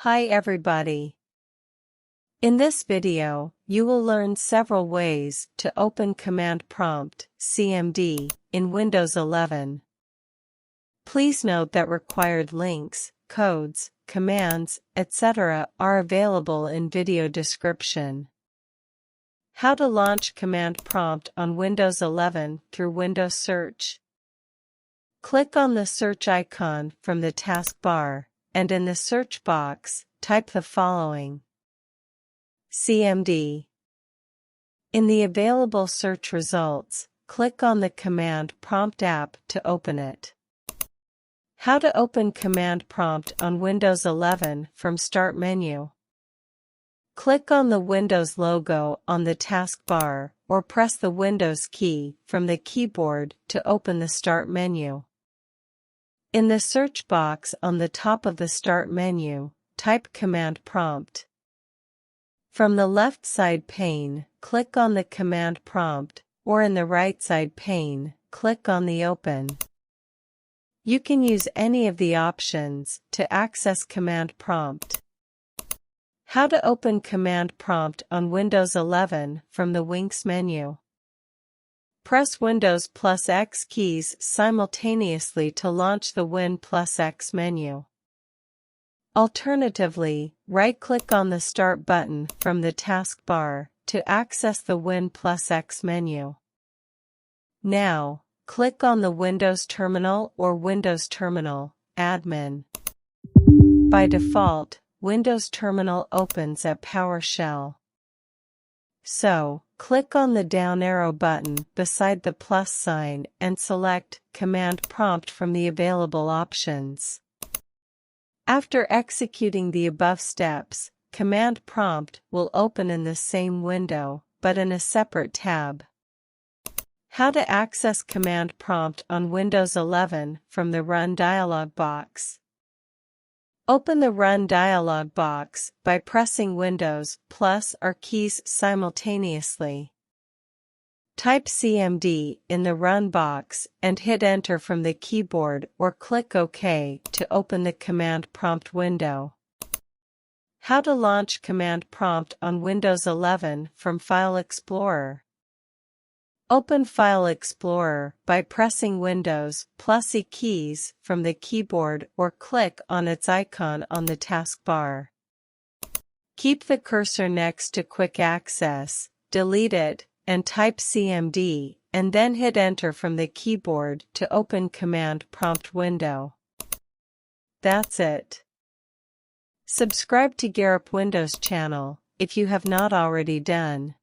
Hi everybody. In this video, you will learn several ways to open Command Prompt (CMD) in Windows 11. Please note that required links, codes, commands, etc. are available in video description. How to launch Command Prompt on Windows 11 through Windows Search. Click on the search icon from the taskbar, and in the search box, type the following: CMD. In the available search results, click on the Command Prompt app to open it. How to open Command Prompt on Windows 11 from Start menu. Click on the Windows logo on the taskbar, or press the Windows key from the keyboard to open the Start menu. In the search box on the top of the Start menu, type Command Prompt. From the left side pane, click on the Command Prompt, or in the right side pane, click on the Open. You can use any of the options to access Command Prompt. How to open Command Prompt on Windows 11 from the Winx menu. Press Windows plus X keys simultaneously to launch the Win plus X menu. Alternatively, right-click on the Start button from the taskbar to access the Win plus X menu. Now, click on the Windows Terminal or Windows Terminal, Admin. By default, Windows Terminal opens at PowerShell. So, click on the down arrow button beside the plus sign and select Command Prompt from the available options. After executing the above steps, Command Prompt will open in the same window, but in a separate tab. How to access Command Prompt on Windows 11 from the Run dialog box. Open the Run dialog box by pressing Windows plus R keys simultaneously. Type CMD in the Run box and hit Enter from the keyboard or click OK to open the Command Prompt window. How to launch Command Prompt on Windows 11 from File Explorer. Open File Explorer by pressing Windows plus E keys from the keyboard or click on its icon on the taskbar. Keep the cursor next to Quick Access, delete it, and type CMD, and then hit Enter from the keyboard to open Command Prompt window. That's it. Subscribe to Garup Windows channel if you have not already done.